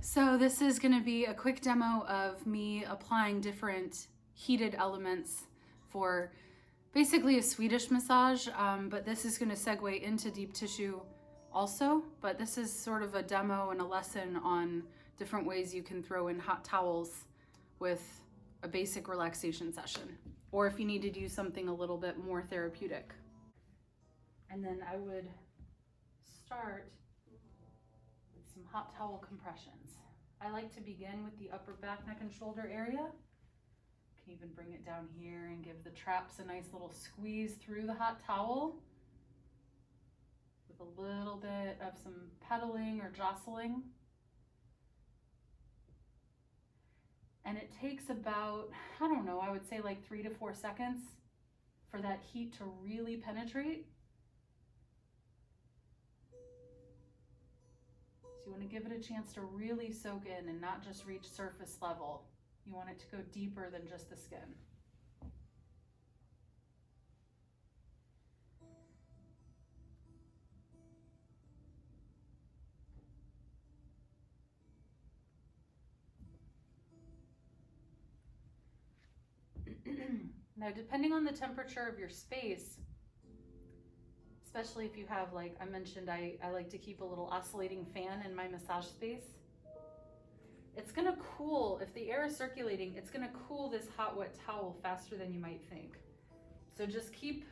So this is going to be a quick demo of me applying different heated elements for basically a Swedish massage, but this is going to segue into deep tissue also. But this is sort of a demo and a lesson on different ways you can throw in hot towels with a basic relaxation session, or if you need to do something a little bit more therapeutic. And then I would start with some hot towel compressions. I like to begin with the upper back, neck, and shoulder area. Can even bring it down here and give the traps a nice little squeeze through the hot towel with a little bit of some pedaling or jostling. And it takes about, I don't know, I would say like 3 to 4 seconds for that heat to really penetrate. So you want to give it a chance to really soak in and not just reach surface level. You want it to go deeper than just the skin. Now, depending on the temperature of your space, especially if you have, like I mentioned, I like to keep a little oscillating fan in my massage space. It's gonna cool, if the air is circulating, it's gonna cool this hot, wet towel faster than you might think. So just keep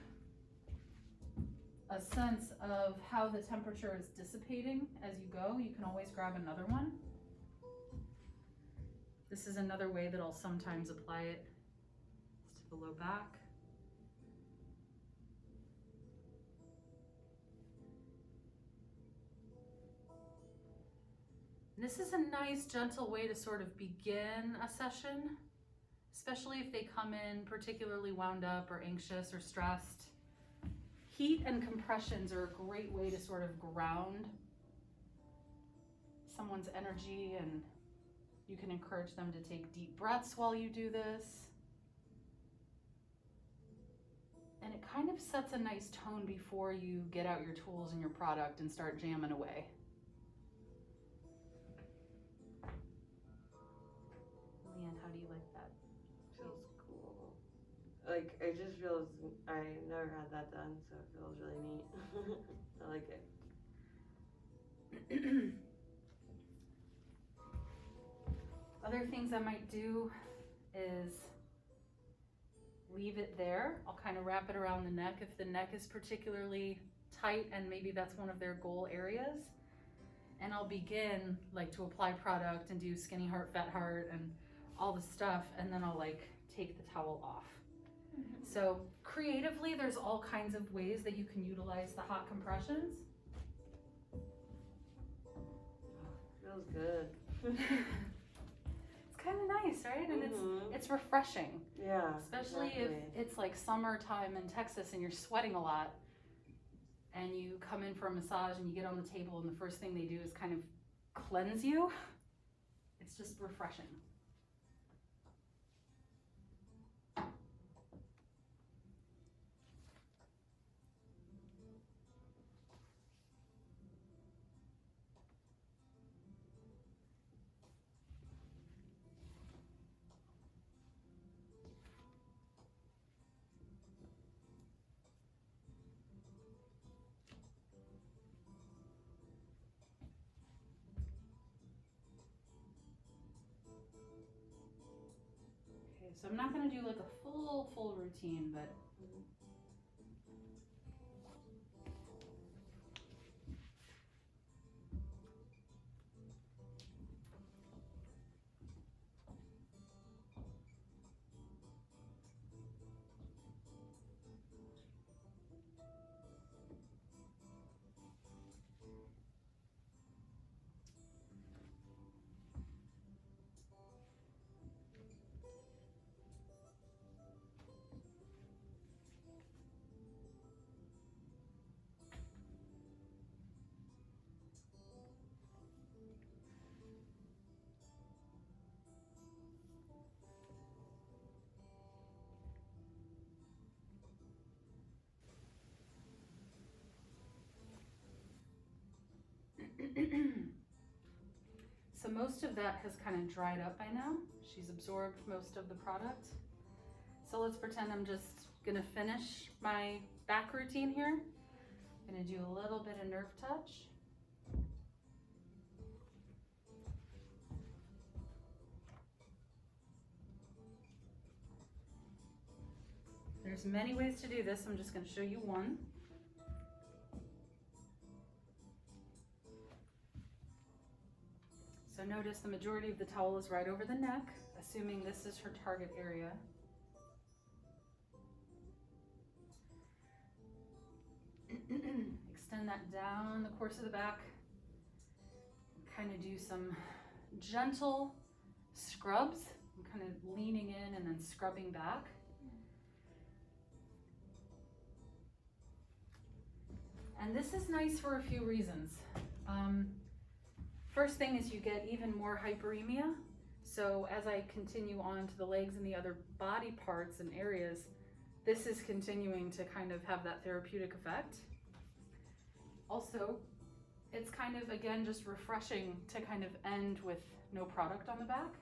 a sense of how the temperature is dissipating as you go. You can always grab another one. This is another way that I'll sometimes apply it, is to the low back. This is a nice, gentle way to sort of begin a session, especially if they come in particularly wound up or anxious or stressed. Heat and compressions are a great way to sort of ground someone's energy, and you can encourage them to take deep breaths while you do this. And it kind of sets a nice tone before you get out your tools and your product and start jamming away. Leanne, how do you like that? Feels cool. Like, it just feels, I never had that done, so it feels really neat. I like it. Other things I might do is leave it there. I'll kind of wrap it around the neck if the neck is particularly tight and maybe that's one of their goal areas. And I'll begin like to apply product and do skinny heart, fat heart, and all the stuff, and then I'll like take the towel off. So creatively, there's all kinds of ways that you can utilize the hot compressions. Feels good. It's kind of nice, right? And it's refreshing. Yeah. Especially exactly. if it's like summertime in Texas and you're sweating a lot, and you come in for a massage and you get on the table and the first thing they do is kind of cleanse you. It's just refreshing. Okay, so I'm not gonna do like a full routine, but So most of that has kind of dried up by now. She's absorbed most of the product. So let's pretend I'm just gonna finish my back routine here. I'm gonna do a little bit of nerve touch. There's many ways to do this. I'm just gonna show you one. So notice the majority of the towel is right over the neck, assuming this is her target area. Extend that down the course of the back. Kind of do some gentle scrubs. I'm kind of leaning in and then scrubbing back. And this is nice for a few reasons. First thing is you get even more hyperemia. So as I continue on to the legs and the other body parts and areas, this is continuing to kind of have that therapeutic effect. Also, it's kind of, again, just refreshing to kind of end with no product on the back.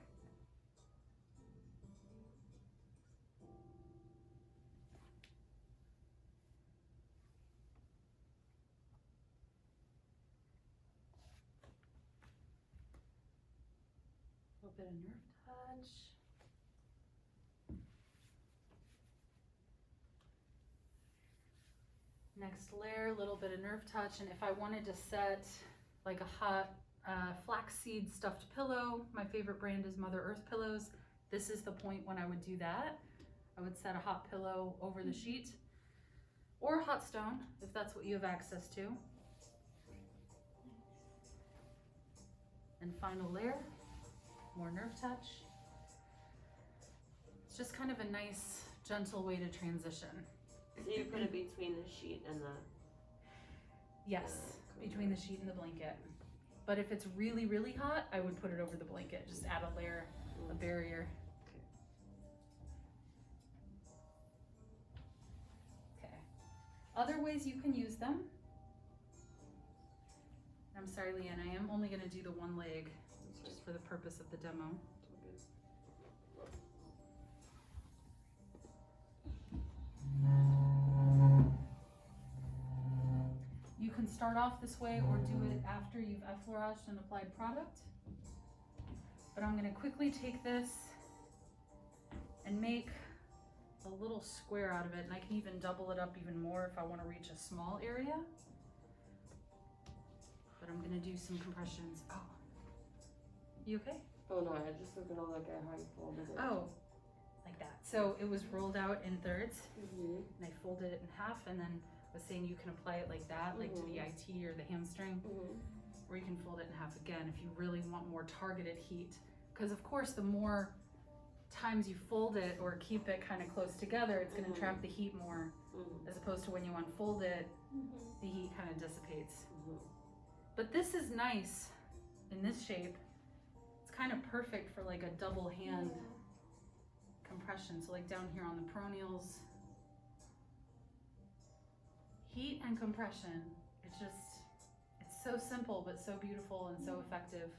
A little bit of nerve touch. Next layer, a little bit of nerve touch. And if I wanted to set like a hot flaxseed stuffed pillow, my favorite brand is Mother Earth pillows. This is the point when I would do that. I would set a hot pillow over the sheet, or a hot stone if that's what you have access to. And final layer, more nerve touch. It's just kind of a nice, gentle way to transition. So you put it between the sheet and the... Yes, between the sheet and the blanket. But if it's really, really hot, I would put it over the blanket. Just add a layer, a barrier. Okay. Other ways you can use them. I'm sorry, Leanne, I am only going to do the one leg just for the purpose of the demo. You can start off this way or do it after you've effleuraged and applied product. But I'm going to quickly take this and make a little square out of it, and I can even double it up even more if I want to reach a small area. But I'm going to do some compressions. Oh, you okay? Oh no, I just looked at all like how you folded it. Oh, like that. So it was rolled out in thirds, Mm-hmm. and I folded it in half, and then was saying you can apply it like that, like to the IT or the hamstring, or you can fold it in half again if you really want more targeted heat. Because of course, the more times you fold it or keep it kind of close together, it's going to trap the heat more, as opposed to when you unfold it, the heat kind of dissipates. But this is nice in this shape. It's kind of perfect for like a double hand compression. So like down here on the peroneals, heat and compression. It's so simple, but so beautiful and so effective.